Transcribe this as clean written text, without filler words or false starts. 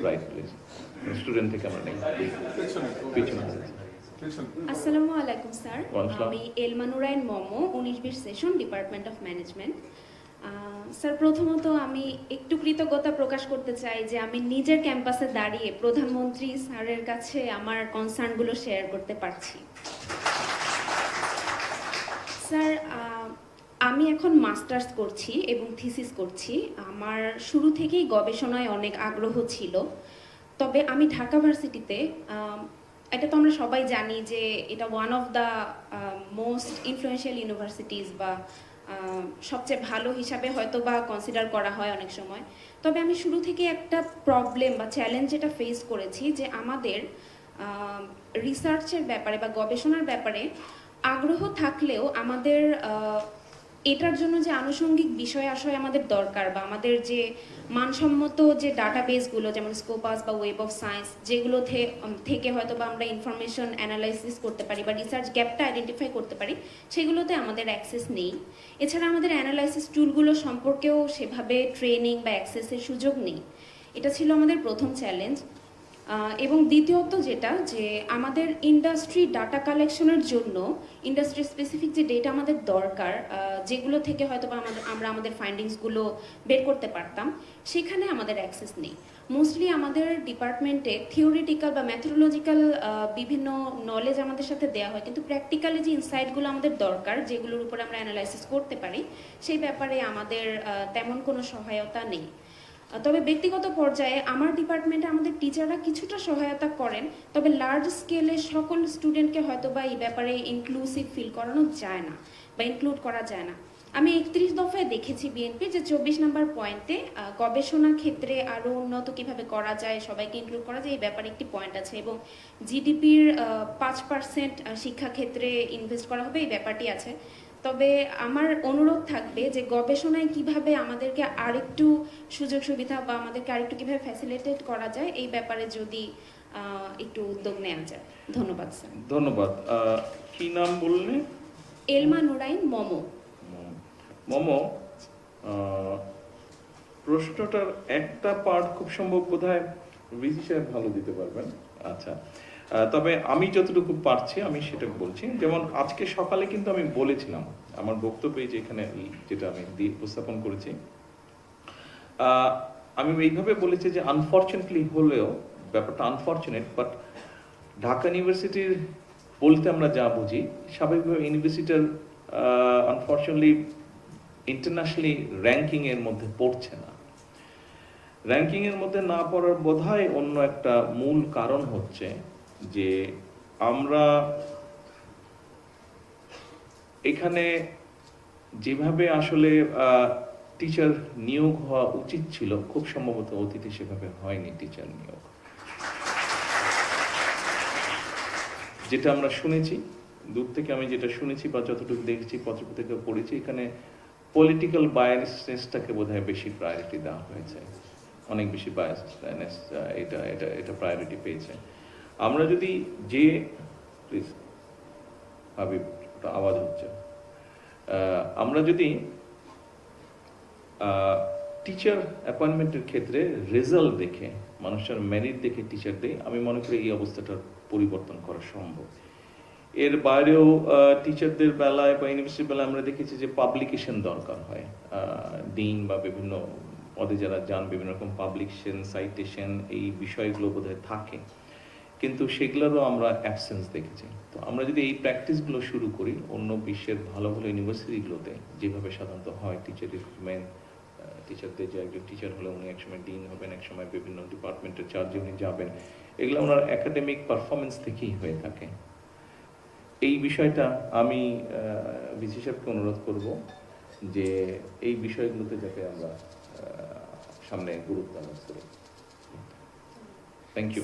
Right please student থেকে আমরা নেই পিছনে আসসালামু আলাইকুম স্যার, ওয়ালাইকুম। আমি Elma Nurain Momo 19-20 session department of management. Sir, প্রথমত আমি একটু কৃতজ্ঞতা প্রকাশ করতে চাই যে আমি নিজের ক্যাম্পাসে দাঁড়িয়ে প্রধানমন্ত্রী স্যারের কাছে আমার কনসার্নগুলো শেয়ার করতে পারছি। স্যার, আমি এখন মাস্টার্স করছি এবং থিসিস করছি। আমার শুরু থেকেই গবেষণায় অনেক আগ্রহ ছিল। তবে আমি ঢাকা ভার্সিটিতে, এটা তো আমরা সবাই জানি যে এটা one of the most influential universities বা সবচেয়ে ভালো হিসাবে হয়তো বা কনসিডার করা হয় অনেক সময়। তবে আমি শুরু থেকে একটা প্রবলেম বা চ্যালেঞ্জ যেটা ফেস করেছি যে আমাদের রিসার্চের ব্যাপারে বা গবেষণার ব্যাপারে আগ্রহ থাকলেও আমাদের এটার জন্য যে আনুষঙ্গিক বিষয় আশয় আমাদের দরকার বা আমাদের যে মানসম্মত যে ডাটাবেসগুলো যেমন স্কোপাস বা ওয়েব অফ সায়েন্স, যেগুলো থেকে হয়তো বা আমরা ইনফরমেশন অ্যানালাইসিস করতে পারি বা রিসার্চ গ্যাপটা আইডেন্টিফাই করতে পারি, সেগুলোতে আমাদের অ্যাক্সেস নেই। এছাড়া আমাদের অ্যানালাইসিস টুলগুলো সম্পর্কেও সেভাবে ট্রেনিং বা অ্যাক্সেসের সুযোগ নেই। এটা ছিল আমাদের প্রথম চ্যালেঞ্জ। এবং দ্বিতীয়ত যেটা, যে আমাদের ইন্ডাস্ট্রি ডাটা কালেকশনের জন্য ইন্ডাস্ট্রি স্পেসিফিক যে ডেটা আমাদের দরকার, যেগুলো থেকে হয়তো বা আমরা আমাদের ফাইন্ডিংসগুলো বের করতে পারতাম, সেখানে আমাদের অ্যাক্সেস নেই। মোস্টলি আমাদের ডিপার্টমেন্টে থিওরিটিক্যাল বা ম্যাথোডোলজিক্যাল বিভিন্ন নলেজ আমাদের সাথে দেওয়া হয়, কিন্তু প্র্যাকটিক্যালি যে ইনসাইটগুলো আমাদের দরকার, যেগুলোর উপর আমরা অ্যানালাইসিস করতে পারি, সেই ব্যাপারে আমাদের তেমন কোনো সহায়তা নেই। তবে ব্যক্তিগত পর্যায়ে আমার ডিপার্টমেন্টে আমাদের টিচাররা কিছুটা সহায়তা করেন, তবে লার্জ স্কেলে সকল স্টুডেন্টকে হয়তো বা এই ব্যাপারে ইনক্লুসিভ ফিল করানো যায় না বা ইনক্লুড করা যায় না। আমি 31 দফায় দেখেছি বিএনপি যে 24 নম্বর পয়েন্টে গবেষণা ক্ষেত্রে আরও উন্নত কিভাবে করা যায়, সবাইকে ইনক্লুড করা যায়, এই ব্যাপারে একটি পয়েন্ট আছে এবং জিডিপির 5% শিক্ষাক্ষেত্রে ইনভেস্ট করা হবে, এই ব্যাপারটি আছে। তবে আমার অনুরোধ থাকবে যে গবেষণায় কিভাবে আমাদেরকে আরেকটু সুযোগ সুবিধা বা আমাদেরকে আরেকটু কিভাবে ফ্যাসিলিটেট করা যায়, এই ব্যাপারে যদি একটু উদ্যোগ নেওয়া যায়। ধন্যবাদ স্যার। ধন্যবাদ। কি নাম বললে? এলমা নুরাইন মমো। মমো, প্রশ্নটার একটা পার্ট খুব সম্ভব বোধহয় ভিসি সাহেব ভালো দিতে পারবেন। আচ্ছা, তবে আমি যতটুকু পারছি আমি সেটা বলছি। যেমন আজকে সকালে কিন্তু আমি বলেছিলাম আমার বক্তব্যে, যে এখানে যেটা আমি উপস্থাপন করেছি, আমি এইভাবে বলেছি যে আনফর্চুনেটলি হলেও, ব্যাপারটা আনফর্চুনেট, বাট ঢাকা ইউনিভার্সিটির বলতে আমরা যা বুঝি, স্বাভাবিকভাবে ইউনিভার্সিটির আনফর্চুনেটলি ইন্টারন্যাশনালি র্যাঙ্কিং এর মধ্যে পড়ছে না। র্যাঙ্কিং এর মধ্যে না পড়ার বোধহয় অন্য একটা মূল কারণ হচ্ছে যে আমরা এখানে যেভাবে আসলে টিচার নিয়োগ হওয়া উচিত ছিল, খুব সম্ভবত অতীতে সেভাবে হয়নি টিচার নিয়োগ। যেটা আমরা শুনেছি দূর থেকে, আমি যেটা শুনেছি বা যতটুকু দেখেছি, পত্রপত্রিকা পড়েছি, এখানে পলিটিক্যাল বায়াসনেসটাকে বোধহয় বেশি প্রায়োরিটি দেওয়া হয়েছে, অনেক বেশি বায়াসনেস এটা এটা এটা প্রায়োরিটি পেয়েছে। আমরা যদি যে প্লিজ হাবিব, আওয়াজ হচ্ছে, আমরা যদি টিচার অ্যাপয়েন্টমেন্টের ক্ষেত্রে রেজাল্ট দেখে, মানুষের মেরিট দেখে টিচার দেয়, আমি মনে করি এই অবস্থাটার পরিবর্তন করা সম্ভব। এর বাইরেও টিচারদের বেলায় বা ইউনিভার্সিটির বেলায় আমরা দেখেছি যে পাবলিকেশন দরকার হয়। ডিন বা বিভিন্ন পদে যারা যান, বিভিন্ন রকম পাবলিকেশন, সাইটেশন, এই বিষয়গুলো বোধহয় থাকে, কিন্তু সেগুলোরও আমরা অ্যাবসেন্স দেখেছি। তো আমরা যদি এই প্র্যাকটিসগুলো শুরু করি অন্য বিশ্বের ভালো ভালো ইউনিভার্সিটিগুলোতে, যেভাবে সাধারণত হয় টিচার রিক্রুটমেন্ট, টিচারদের যে একজন টিচার হলে উনি একসময় ডিন হবেন, একসময় বিভিন্ন ডিপার্টমেন্টের চার্জে উনি যাবেন, এগুলো ওনার একাডেমিক পারফরমেন্স থেকেই হয়ে থাকে। এই বিষয়টা আমি ভিসি সাহেবকে অনুরোধ করব যে এই বিষয়গুলোতে যাতে আমরা সামনে গুরুত্ব আরোপ করি। Thank you.